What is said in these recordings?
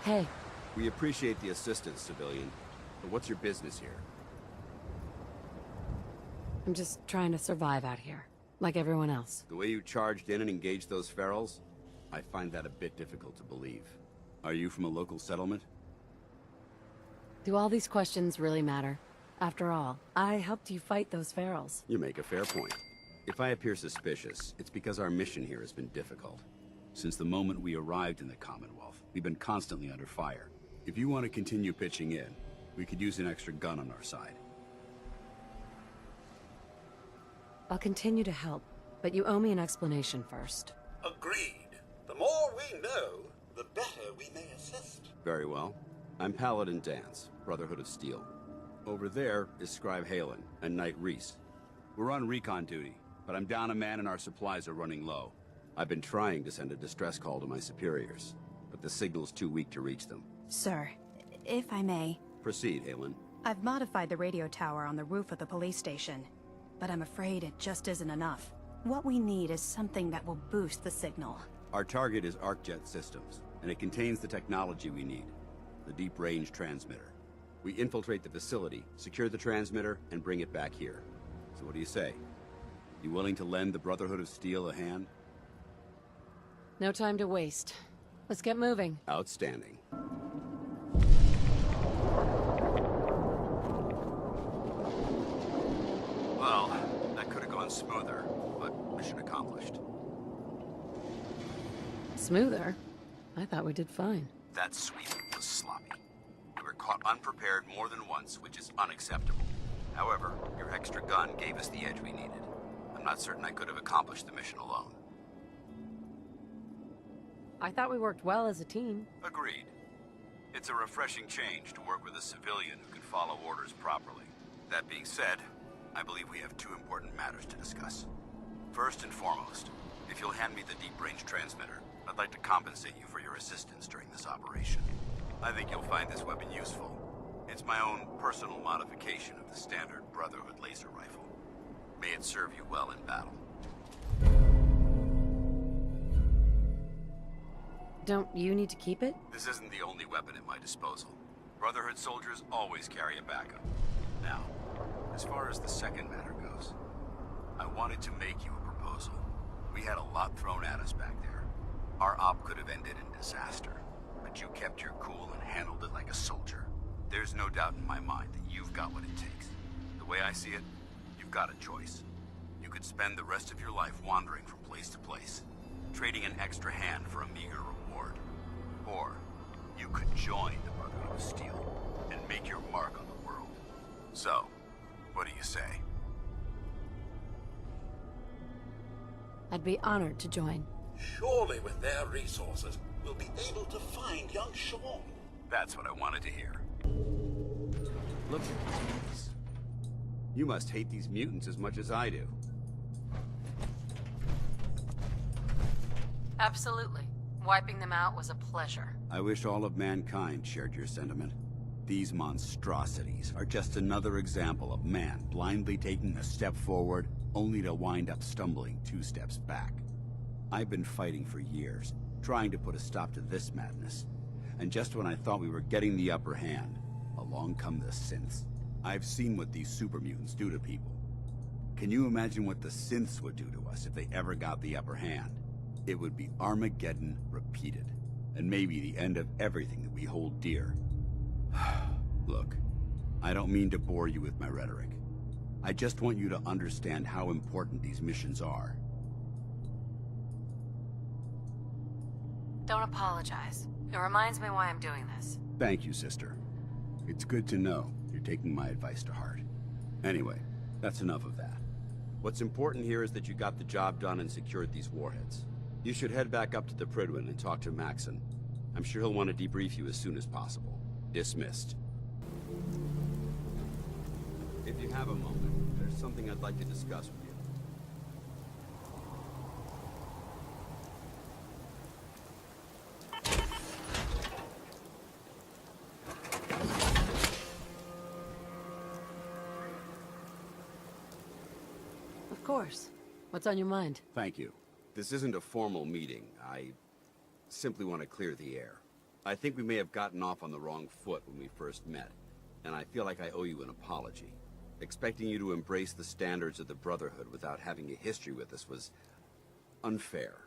Hey, We appreciate the assistance, civilian. But what's your business here? I'm just trying to survive out here, like everyone else. The way you charged in and engaged those ferals? I find that a bit difficult to believe. Are you from a local settlement? Do all these questions really matter? After all, I helped you fight those ferals. You make a fair point. If I appear suspicious, it's because our mission here has been difficult. Since the moment we arrived in the Commonwealth, we've been constantly under fire. If you want to continue pitching in, we could use an extra gun on our side. I'll continue to help, but you owe me an explanation first. Agreed. The more we know, the better we may assist. Very well. I'm Paladin Danse, Brotherhood of Steel. Over there is Scribe Halen and Knight Reese. We're on recon duty, but I'm down a man and our supplies are running low. I've been trying to send a distress call to my superiors, but the signal's too weak to reach them. Sir, if I may, Proceed, Halen. I've modified the radio tower on the roof of the police station, but I'm afraid it just isn't enough. What we need is something that will boost the signal. Our target is ArcJet Systems, and it contains the technology we need. The deep-range transmitter. We infiltrate the facility, secure the transmitter, and bring it back here. So what do you say? You willing to lend the Brotherhood of Steel a hand? No time to waste. Let's get moving. Outstanding. Well, that could have gone smoother, but mission accomplished. Smoother? I thought we did fine. That sweep was sloppy. We were caught unprepared more than once, which is unacceptable. However, your extra gun gave us the edge we needed. I'm not certain I could have accomplished the mission alone. I thought we worked well as a team. Agreed. It's a refreshing change to work with a civilian who can follow orders properly. That being said, I believe we have two important matters to discuss. First and foremost, if you'll hand me the deep-range transmitter, I'd like to compensate you for your assistance during this operation. I think you'll find this weapon useful. It's my own personal modification of the standard Brotherhood laser rifle. May it serve you well in battle. Don't you need to keep it? This isn't the only weapon at my disposal. Brotherhood soldiers always carry a backup. Now, as far as the second matter goes, I wanted to make you a proposal. We had a lot thrown at us back there. Our op could have ended in disaster, but you kept your cool and handled it like a soldier. There's no doubt in my mind that you've got what it takes. The way I see it, you've got a choice. You could spend the rest of your life wandering from place to place, trading an extra hand for a meager reward. Or, you could join the Brotherhood of Steel and make your mark on the world. So, what do you say? I'd be honored to join. Surely with their resources, we'll be able to find young Sean. That's what I wanted to hear. Look at these. You must hate these mutants as much as I do. Absolutely. Wiping them out was a pleasure. I wish all of mankind shared your sentiment. These monstrosities are just another example of man blindly taking a step forward, only to wind up stumbling 2 steps back. I've been fighting for years, trying to put a stop to this madness. And just when I thought we were getting the upper hand, along come the synths. I've seen what these super mutants do to people. Can you imagine what the synths would do to us if they ever got the upper hand? It would be Armageddon repeated, and maybe the end of everything that we hold dear. Look, I don't mean to bore you with my rhetoric. I just want you to understand how important these missions are. Don't apologize. It reminds me why I'm doing this. Thank you, sister. It's good to know you're taking my advice to heart. Anyway, that's enough of that. What's important here is that you got the job done and secured these warheads. You should head back up to the Prydwen and talk to Maxon. I'm sure he'll want to debrief you as soon as possible. Dismissed. If you have a moment, there's something I'd like to discuss with you. Of course. What's on your mind? Thank you. This isn't a formal meeting. I simply want to clear the air. I think we may have gotten off on the wrong foot when we first met, and I feel like I owe you an apology. Expecting you to embrace the standards of the Brotherhood without having a history with us was unfair.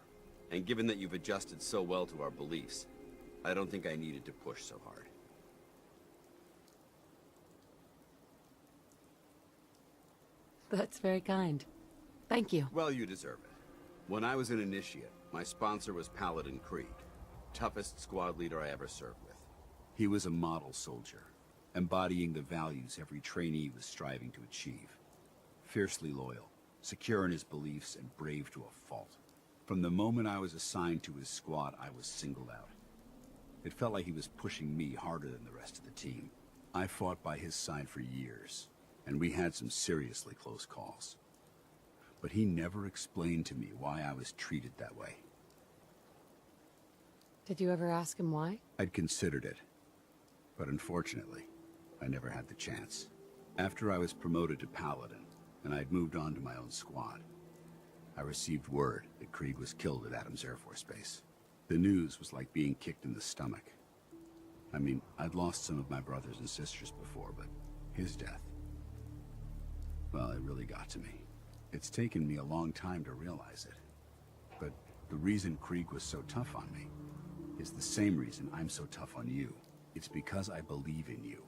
And given that you've adjusted so well to our beliefs, I don't think I needed to push so hard. That's very kind. Thank you. Well, you deserve it. When I was an initiate, my sponsor was Paladin Krieg, toughest squad leader I ever served with. He was a model soldier, embodying the values every trainee was striving to achieve. Fiercely loyal, secure in his beliefs, and brave to a fault. From the moment I was assigned to his squad, I was singled out. It felt like he was pushing me harder than the rest of the team. I fought by his side for years, and we had some seriously close calls. But he never explained to me why I was treated that way. Did you ever ask him why? I'd considered it, but unfortunately, I never had the chance. After I was promoted to Paladin, and I'd moved on to my own squad, I received word that Krieg was killed at Adams Air Force Base. The news was like being kicked in the stomach. I mean, I'd lost some of my brothers and sisters before, but his death, well, it really got to me. It's taken me a long time to realize it. But the reason Krieg was so tough on me is the same reason I'm so tough on you. It's because I believe in you.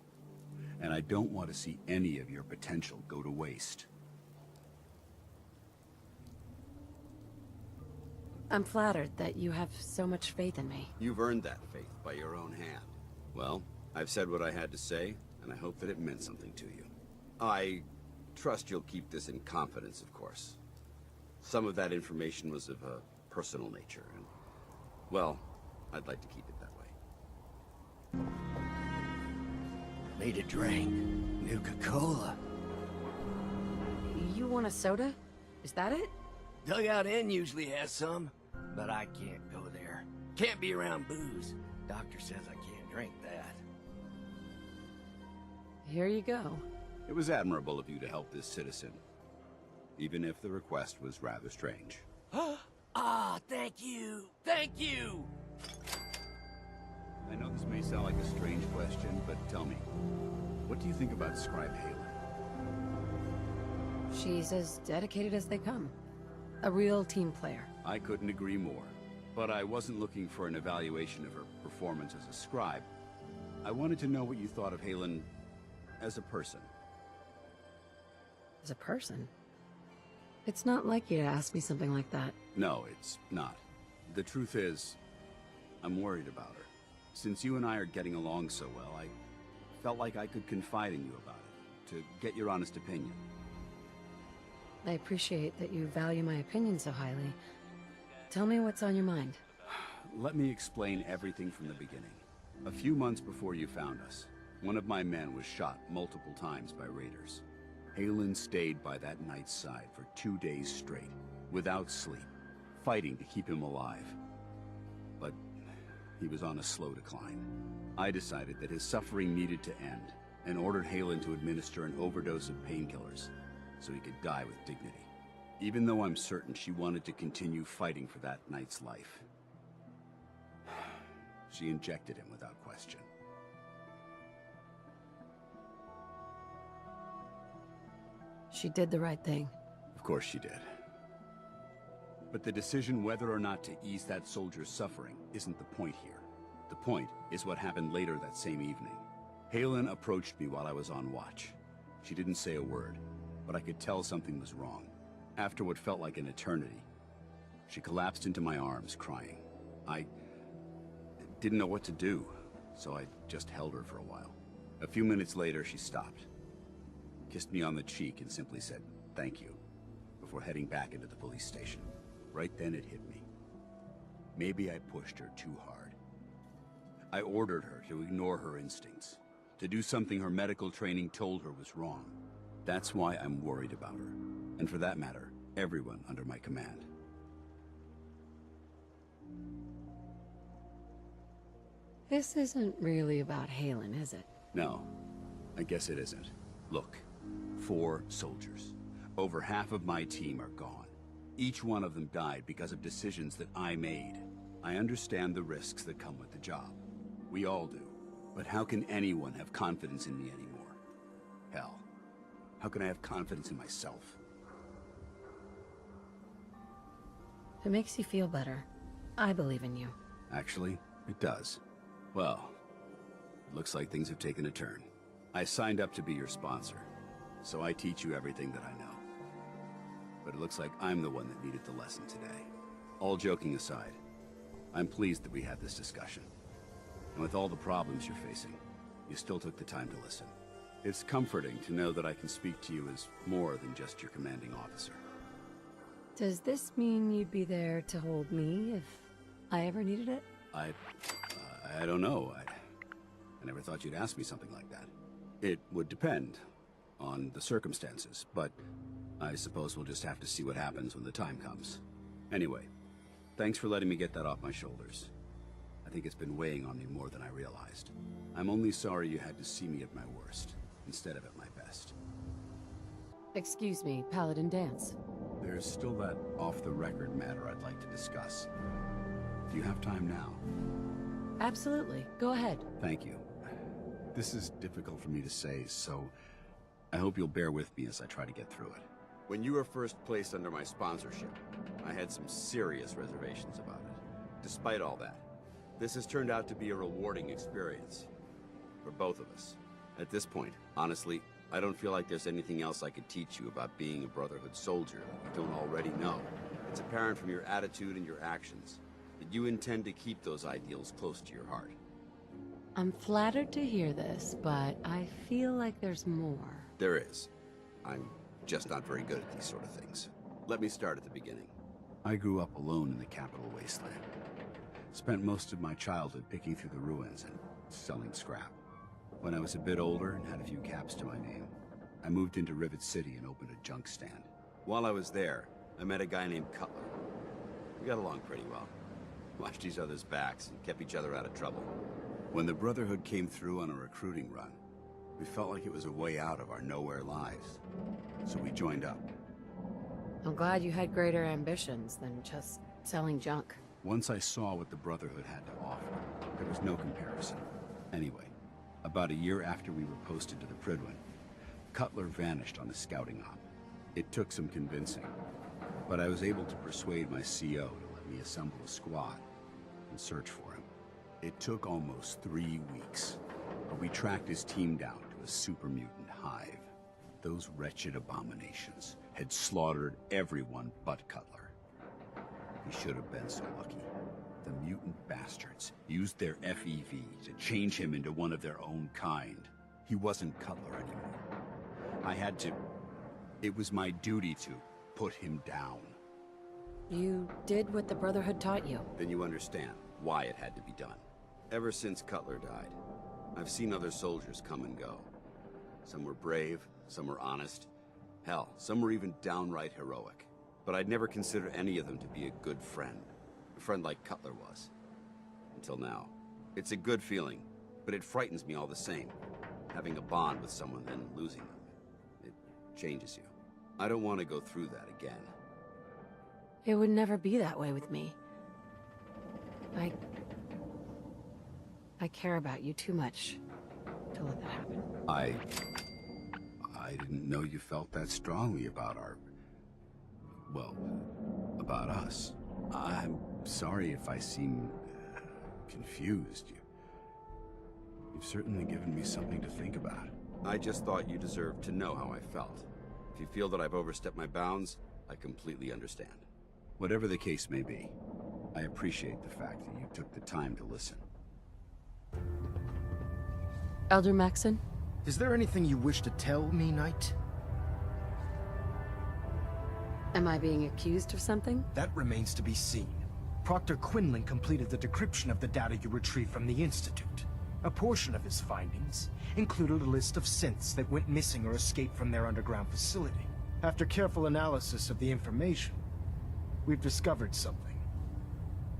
And I don't want to see any of your potential go to waste. I'm flattered that you have so much faith in me. You've earned that faith by your own hand. Well, I've said what I had to say, and I hope that it meant something to you. I trust you'll keep this in confidence, of course. Some of that information was of a personal nature, and, well, I'd like to keep it that way. Need a drink. Nuka-Cola. You want a soda? Is that it? Dugout Inn usually has some, but I can't go there. Can't be around booze. Doctor says I can't drink that. Here you go. It was admirable of you to help this citizen, even if the request was rather strange. Ah, thank you! Thank you! I know this may sound like a strange question, but tell me, what do you think about Scribe Halen? She's as dedicated as they come. A real team player. I couldn't agree more, but I wasn't looking for an evaluation of her performance as a scribe. I wanted to know what you thought of Halen as a person. As a person? It's not like you to ask me something like that. No, it's not. The truth is, I'm worried about her. Since you and I are getting along so well, I felt like I could confide in you about it, to get your honest opinion. I appreciate that you value my opinion so highly. Tell me what's on your mind. Let me explain everything from the beginning. A few months before you found us, one of my men was shot multiple times by raiders. Halen stayed by that knight's side for 2 days straight, without sleep, fighting to keep him alive. But he was on a slow decline. I decided that his suffering needed to end, and ordered Halen to administer an overdose of painkillers, so he could die with dignity. Even though I'm certain she wanted to continue fighting for that knight's life. She injected him without question. She did the right thing. Of course she did. But the decision whether or not to ease that soldier's suffering isn't the point here. The point is what happened later that same evening. Halen approached me while I was on watch. She didn't say a word, but I could tell something was wrong. After what felt like an eternity, she collapsed into my arms, crying. I didn't know what to do, so I just held her for a while. A few minutes later, she stopped, kissed me on the cheek, and simply said, "Thank you," before heading back into the police station. Right then it hit me. Maybe I pushed her too hard. I ordered her to ignore her instincts, to do something her medical training told her was wrong. That's why I'm worried about her, and for that matter, everyone under my command. This isn't really about Halen, is it? No, I guess it isn't. Look, 4 soldiers. Over half of my team are gone. Each one of them died because of decisions that I made. I understand the risks that come with the job. We all do. But how can anyone have confidence in me anymore? Hell, how can I have confidence in myself? If it makes you feel better, I believe in you. Actually, it does. Well, it looks like things have taken a turn. I signed up to be your sponsor, so I teach you everything that I know. But it looks like I'm the one that needed the lesson today. All joking aside, I'm pleased that we had this discussion. And with all the problems you're facing, you still took the time to listen. It's comforting to know that I can speak to you as more than just your commanding officer. Does this mean you'd be there to hold me if I ever needed it? I don't know. I never thought you'd ask me something like that. It would depend on the circumstances, but I suppose we'll just have to see what happens when the time comes. Anyway, thanks for letting me get that off my shoulders. I think it's been weighing on me more than I realized. I'm only sorry you had to see me at my worst, instead of at my best. Excuse me, Paladin Danse. There's still that off-the-record matter I'd like to discuss. Do you have time now? Absolutely. Go ahead. Thank you. This is difficult for me to say, so I hope you'll bear with me as I try to get through it. When you were first placed under my sponsorship, I had some serious reservations about it. Despite all that, this has turned out to be a rewarding experience. For both of us. At this point, honestly, I don't feel like there's anything else I could teach you about being a Brotherhood soldier that you don't already know. It's apparent from your attitude and your actions that you intend to keep those ideals close to your heart. I'm flattered to hear this, but I feel like there's more. There is. I'm just not very good at these sort of things. Let me start at the beginning. I grew up alone in the capital wasteland. Spent most of my childhood picking through the ruins and selling scrap. When I was a bit older and had a few caps to my name, I moved into Rivet City and opened a junk stand. While I was there, I met a guy named Cutler. We got along pretty well. Watched each other's backs and kept each other out of trouble. When the Brotherhood came through on a recruiting run, we felt like it was a way out of our nowhere lives. So we joined up. I'm glad you had greater ambitions than just selling junk. Once I saw what the Brotherhood had to offer, there was no comparison. Anyway, about a year after we were posted to the Prydwen, Cutler vanished on a scouting op. It took some convincing, but I was able to persuade my CO to let me assemble a squad and search for him. It took almost 3 weeks, but we tracked his team down to a super mutant hive. Those wretched abominations had slaughtered everyone but Cutler. He should have been so lucky. The mutant bastards used their FEV to change him into one of their own kind. He wasn't Cutler anymore. I had to... It was my duty to put him down. You did what the Brotherhood taught you. Then you understand why it had to be done. Ever since Cutler died, I've seen other soldiers come and go. Some were brave, some were honest. Hell, some were even downright heroic. But I'd never consider any of them to be a good friend. A friend like Cutler was. Until now. It's a good feeling, but it frightens me all the same. Having a bond with someone, then losing them. It changes you. I don't want to go through that again. It would never be that way with me. I care about you too much to let that happen. I didn't know you felt that strongly about about us. I'm sorry if I seem confused. You've certainly given me something to think about. I just thought you deserved to know how I felt. If you feel that I've overstepped my bounds, I completely understand. Whatever the case may be, I appreciate the fact that you took the time to listen. Elder Maxon? Is there anything you wish to tell me, Knight? Am I being accused of something? That remains to be seen. Proctor Quinlan completed the decryption of the data you retrieved from the Institute. A portion of his findings included a list of synths that went missing or escaped from their underground facility. After careful analysis of the information, we've discovered something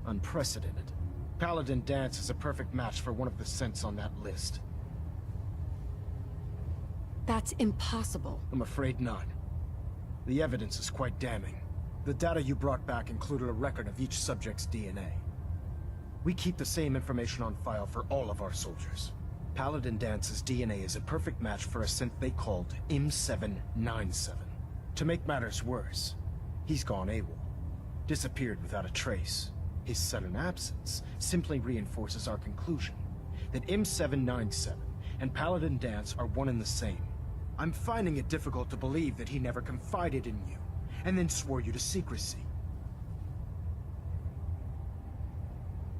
unprecedented. Paladin Danse is a perfect match for one of the synths on that list. That's impossible. I'm afraid not. The evidence is quite damning. The data you brought back included a record of each subject's DNA. We keep the same information on file for all of our soldiers. Paladin Dance's DNA is a perfect match for a synth they called M797. To make matters worse, he's gone AWOL. Disappeared without a trace. His sudden absence simply reinforces our conclusion that M797 and Paladin Danse are one and the same. I'm finding it difficult to believe that he never confided in you, and then swore you to secrecy.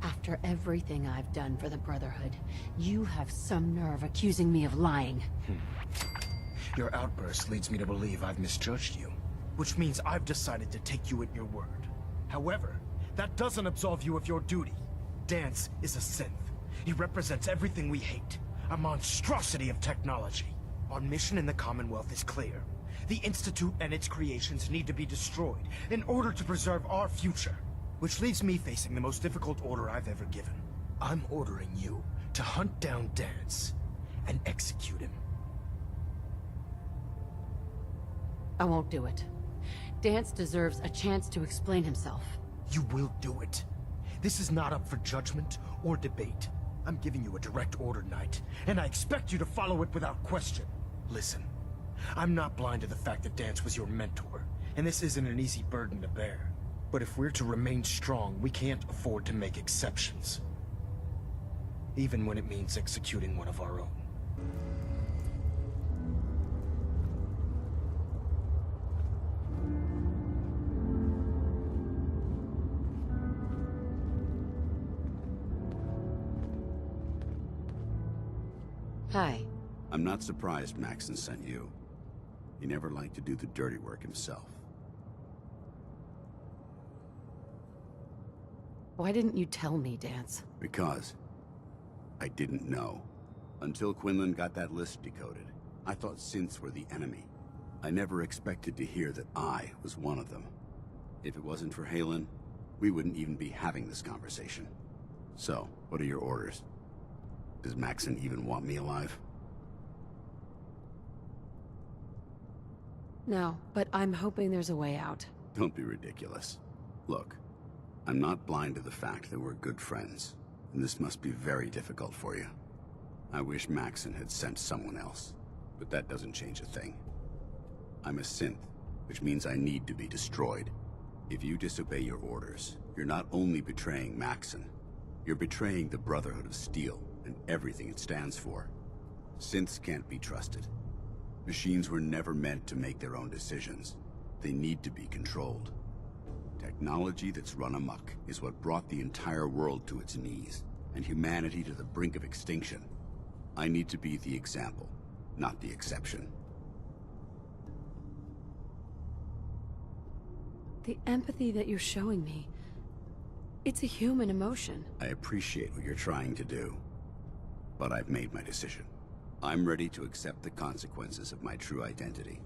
After everything I've done for the Brotherhood, you have some nerve accusing me of lying. Your outburst leads me to believe I've misjudged you, which means I've decided to take you at your word. However, that doesn't absolve you of your duty. Danse is a synth. He represents everything we hate, a monstrosity of technology. Our mission in the Commonwealth is clear. The Institute and its creations need to be destroyed in order to preserve our future. Which leaves me facing the most difficult order I've ever given. I'm ordering you to hunt down Danse and execute him. I won't do it. Danse deserves a chance to explain himself. You will do it. This is not up for judgment or debate. I'm giving you a direct order, Knight, and I expect you to follow it without question. Listen, I'm not blind to the fact that Danse was your mentor, and this isn't an easy burden to bear. But if we're to remain strong, we can't afford to make exceptions. Even when it means executing one of our own. Hi. I'm not surprised Maxon sent you. He never liked to do the dirty work himself. Why didn't you tell me, Danse? Because I didn't know. Until Quinlan got that list decoded, I thought synths were the enemy. I never expected to hear that I was one of them. If it wasn't for Halen, we wouldn't even be having this conversation. So, what are your orders? Does Maxon even want me alive? No, but I'm hoping there's a way out. Don't be ridiculous. Look, I'm not blind to the fact that we're good friends, and this must be very difficult for you. I wish Maxon had sent someone else, but that doesn't change a thing. I'm a synth, which means I need to be destroyed. If you disobey your orders, you're not only betraying Maxon, you're betraying the Brotherhood of Steel and everything it stands for. Synths can't be trusted. Machines were never meant to make their own decisions. They need to be controlled. Technology that's run amok is what brought the entire world to its knees, and humanity to the brink of extinction. I need to be the example, not the exception. The empathy that you're showing me, it's a human emotion. I appreciate what you're trying to do, but I've made my decision. I'm ready to accept the consequences of my true identity.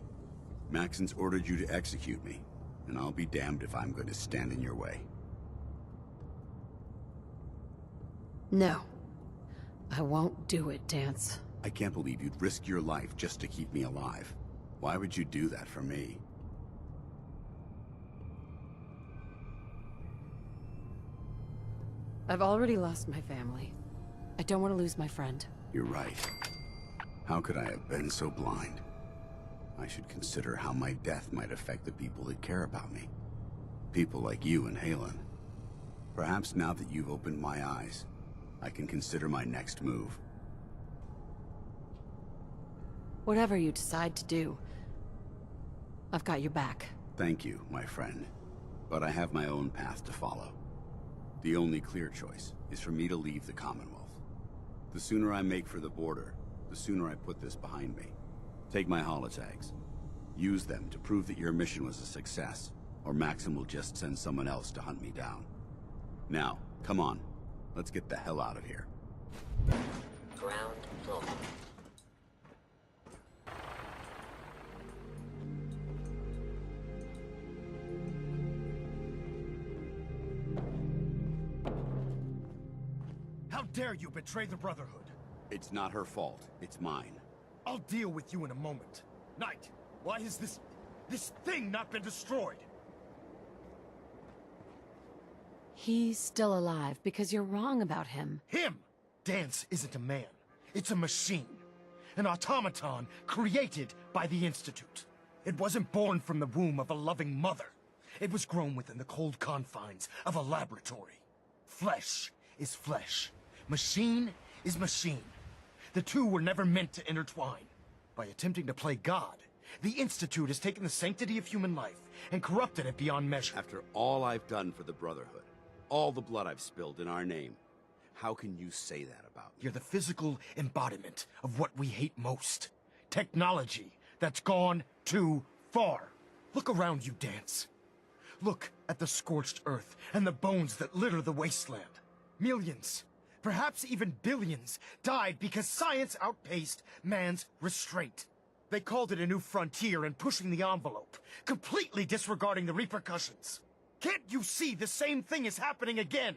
Maxon's ordered you to execute me, and I'll be damned if I'm going to stand in your way. No. I won't do it, Danse. I can't believe you'd risk your life just to keep me alive. Why would you do that for me? I've already lost my family. I don't want to lose my friend. You're right. How could I have been so blind? I should consider how my death might affect the people that care about me. People like you and Halen. Perhaps now that you've opened my eyes, I can consider my next move. Whatever you decide to do, I've got your back. Thank you, my friend. But I have my own path to follow. The only clear choice is for me to leave the Commonwealth. The sooner I make for the border, the sooner I put this behind me. Take my holotags. Use them to prove that your mission was a success, or Maxon will just send someone else to hunt me down. Now, come on. Let's get the hell out of here. Ground floor. How dare you betray the Brotherhood? It's not her fault. It's mine. I'll deal with you in a moment. Knight, why has this thing not been destroyed? He's still alive because you're wrong about him. Him! Danse isn't a man. It's a machine. An automaton created by the Institute. It wasn't born from the womb of a loving mother. It was grown within the cold confines of a laboratory. Flesh is flesh. Machine is machine. The two were never meant to intertwine. By attempting to play God, the Institute has taken the sanctity of human life and corrupted it beyond measure. After all I've done for the Brotherhood, all the blood I've spilled in our name, how can you say that about me? You're the physical embodiment of what we hate most. Technology that's gone too far. Look around you, Danse. Look at the scorched earth and the bones that litter the wasteland. Millions, perhaps even billions, died because science outpaced man's restraint. They called it a new frontier and pushing the envelope, completely disregarding the repercussions. Can't you see the same thing is happening again?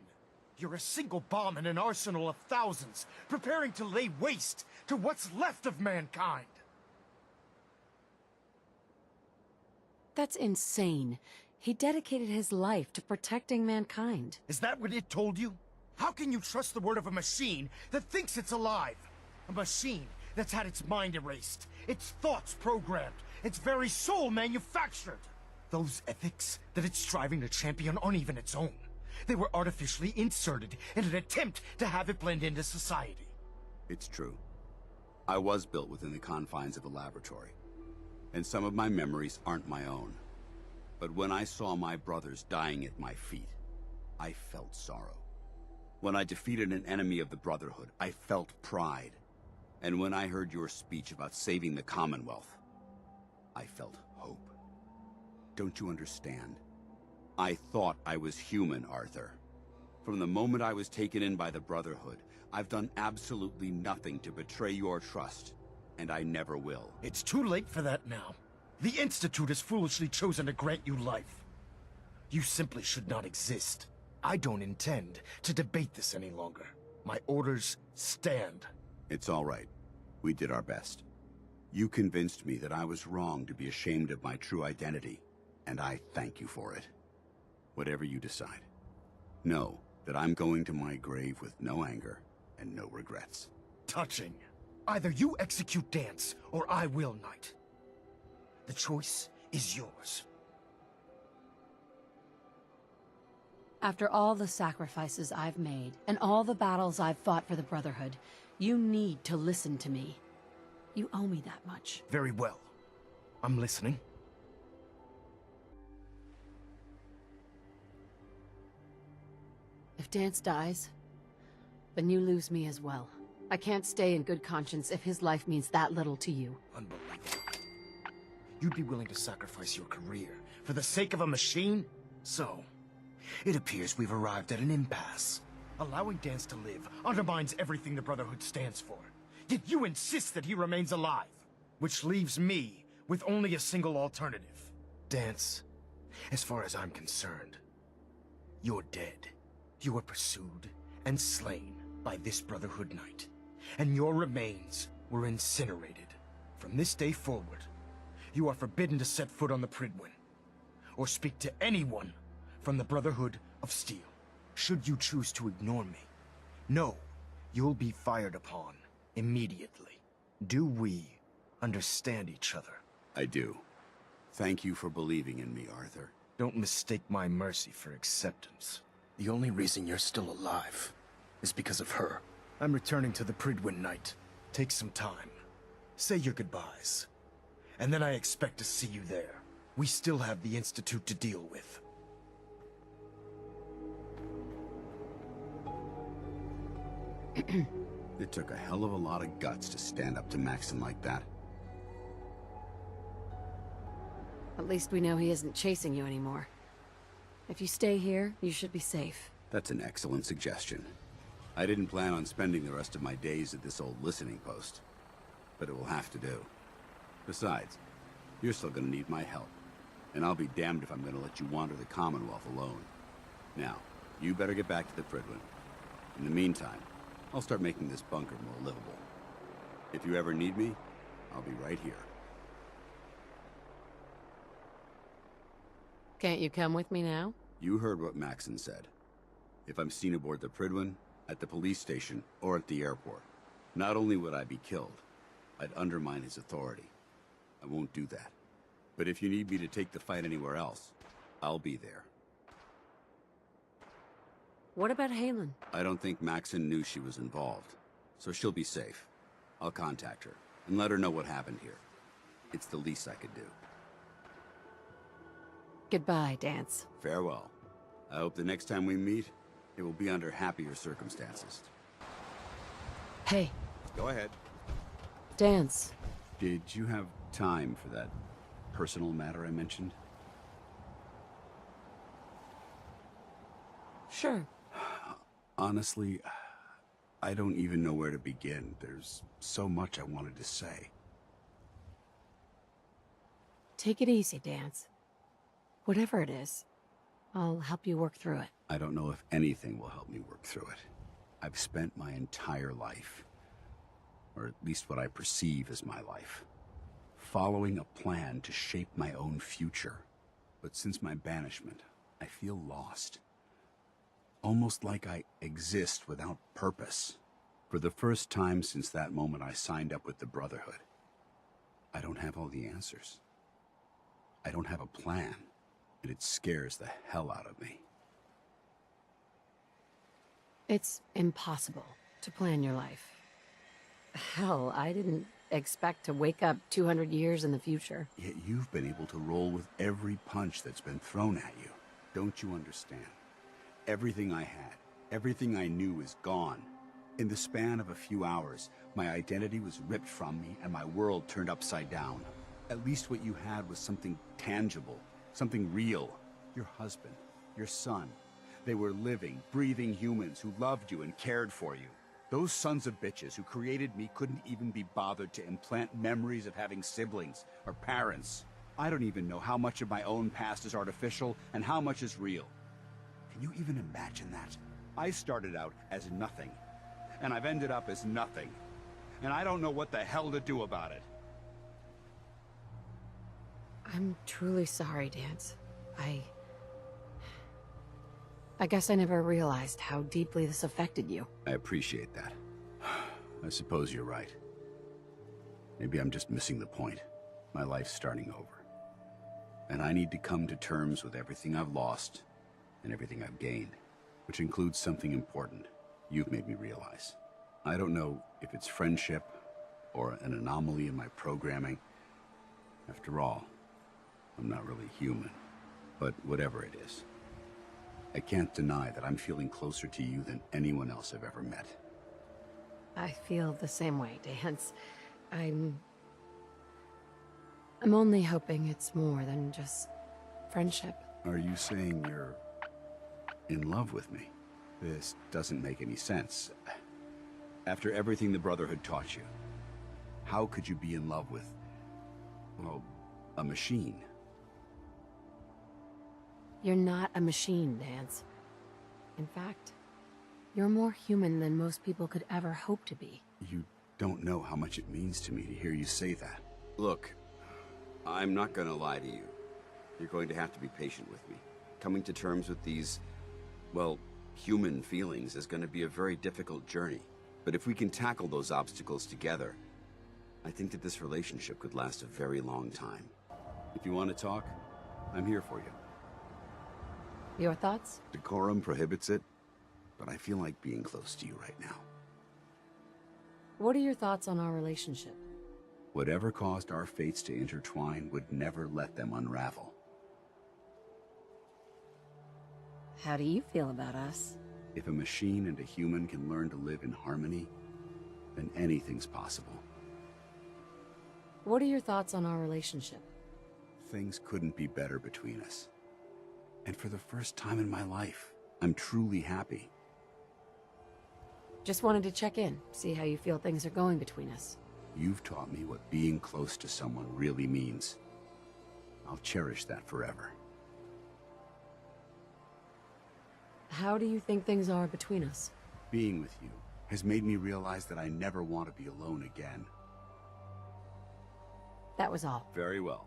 You're a single bomb in an arsenal of thousands, preparing to lay waste to what's left of mankind. That's insane. He dedicated his life to protecting mankind. Is that what it told you? How can you trust the word of a machine that thinks it's alive? A machine that's had its mind erased, its thoughts programmed, its very soul manufactured. Those ethics that it's striving to champion aren't even its own. They were artificially inserted in an attempt to have it blend into society. It's true. I was built within the confines of a laboratory, and some of my memories aren't my own. But when I saw my brothers dying at my feet, I felt sorrow. When I defeated an enemy of the Brotherhood, I felt pride. And when I heard your speech about saving the Commonwealth, I felt hope. Don't you understand? I thought I was human, Arthur. From the moment I was taken in by the Brotherhood, I've done absolutely nothing to betray your trust, and I never will. It's too late for that now. The Institute has foolishly chosen to grant you life. You simply should not exist. I don't intend to debate this any longer. My orders stand. It's all right. We did our best. You convinced me that I was wrong to be ashamed of my true identity, and I thank you for it. Whatever you decide, know that I'm going to my grave with no anger and no regrets. Touching. Either you execute Danse, or I will, Knight. The choice is yours. After all the sacrifices I've made, and all the battles I've fought for the Brotherhood, you need to listen to me. You owe me that much. Very well. I'm listening. If Danse dies, then you lose me as well. I can't stay in good conscience if his life means that little to you. Unbelievable. You'd be willing to sacrifice your career for the sake of a machine? So, it appears we've arrived at an impasse. Allowing Danse to live undermines everything the Brotherhood stands for. Yet you insist that he remains alive, which leaves me with only a single alternative. Danse, as far as I'm concerned, you're dead. You were pursued and slain by this Brotherhood Knight, and your remains were incinerated. From this day forward, you are forbidden to set foot on the Pridwin, or speak to anyone from the Brotherhood of Steel. Should you choose to ignore me, know you'll be fired upon immediately. Do we understand each other? I do. Thank you for believing in me, Arthur. Don't mistake my mercy for acceptance. The only reason you're still alive is because of her. I'm returning to the Pridwin Knight. Take some time. Say your goodbyes. And then I expect to see you there. We still have the Institute to deal with. It took a hell of a lot of guts to stand up to Maxon like that. At least we know he isn't chasing you anymore. If you stay here, you should be safe. That's an excellent suggestion. I didn't plan on spending the rest of my days at this old listening post, but it will have to do. Besides, you're still gonna need my help, and I'll be damned if I'm gonna let you wander the Commonwealth alone. Now, you better get back to the Pridwin. In the meantime, I'll start making this bunker more livable. If you ever need me, I'll be right here. Can't you come with me now? You heard what Maxon said. If I'm seen aboard the Pridwin, at the police station, or at the airport, not only would I be killed, I'd undermine his authority. I won't do that. But if you need me to take the fight anywhere else, I'll be there. What about Halen? I don't think Maxon knew she was involved, so she'll be safe. I'll contact her and let her know what happened here. It's the least I could do. Goodbye, Danse. Farewell. I hope the next time we meet, it will be under happier circumstances. Hey, Go ahead. Danse. Did you have time for that personal matter I mentioned? Sure. Honestly, I don't even know where to begin. There's so much I wanted to say. Take it easy, Danse. Whatever it is, I'll help you work through it. I don't know if anything will help me work through it. I've spent my entire life, or at least what I perceive as my life, following a plan to shape my own future. But since my banishment, I feel lost. Almost like I exist without purpose. For the first time since that moment I signed up with the Brotherhood, I don't have all the answers. I don't have a plan, and it scares the hell out of me. It's impossible to plan your life. Hell, I didn't expect to wake up 200 years in the future. Yet you've been able to roll with every punch that's been thrown at you. Don't you understand? Everything I had, everything I knew is gone. In the span of a few hours, my identity was ripped from me and my world turned upside down. At least what you had was something tangible, something real. Your husband, your son. They were living, breathing humans who loved you and cared for you. Those sons of bitches who created me couldn't even be bothered to implant memories of having siblings or parents. I don't even know how much of my own past is artificial and how much is real. Can you even imagine that? I started out as nothing, and I've ended up as nothing. And I don't know what the hell to do about it. I'm truly sorry, Danse. I guess I never realized how deeply this affected you. I appreciate that. I suppose you're right. Maybe I'm just missing the point. My life's starting over. And I need to come to terms with everything I've lost and everything I've gained, which includes something important you've made me realize. I don't know if it's friendship or an anomaly in my programming. After all, I'm not really human. But whatever it is, I can't deny that I'm feeling closer to you than anyone else I've ever met. I feel the same way, Danse. I'm only hoping it's more than just friendship. Are you saying you're in love with me? This doesn't make any sense. After everything the Brotherhood taught you, how could you be in love with, well, a machine? You're not a machine, Danse. In fact, you're more human than most people could ever hope to be. You don't know how much it means to me to hear you say that. Look, I'm not gonna lie to you. You're going to have to be patient with me. Coming to terms with these, well, human feelings is gonna be a very difficult journey. But if we can tackle those obstacles together, I think that this relationship could last a very long time. If you want to talk, I'm here for you. Your thoughts? Decorum prohibits it, but I feel like being close to you right now. What are your thoughts on our relationship? Whatever caused our fates to intertwine would never let them unravel. How do you feel about us? If a machine and a human can learn to live in harmony, then anything's possible. What are your thoughts on our relationship? Things couldn't be better between us. And for the first time in my life, I'm truly happy. Just wanted to check in, see how you feel things are going between us. You've taught me what being close to someone really means. I'll cherish that forever. How do you think things are between us? Being with you has made me realize that I never want to be alone again. That was all. Very well.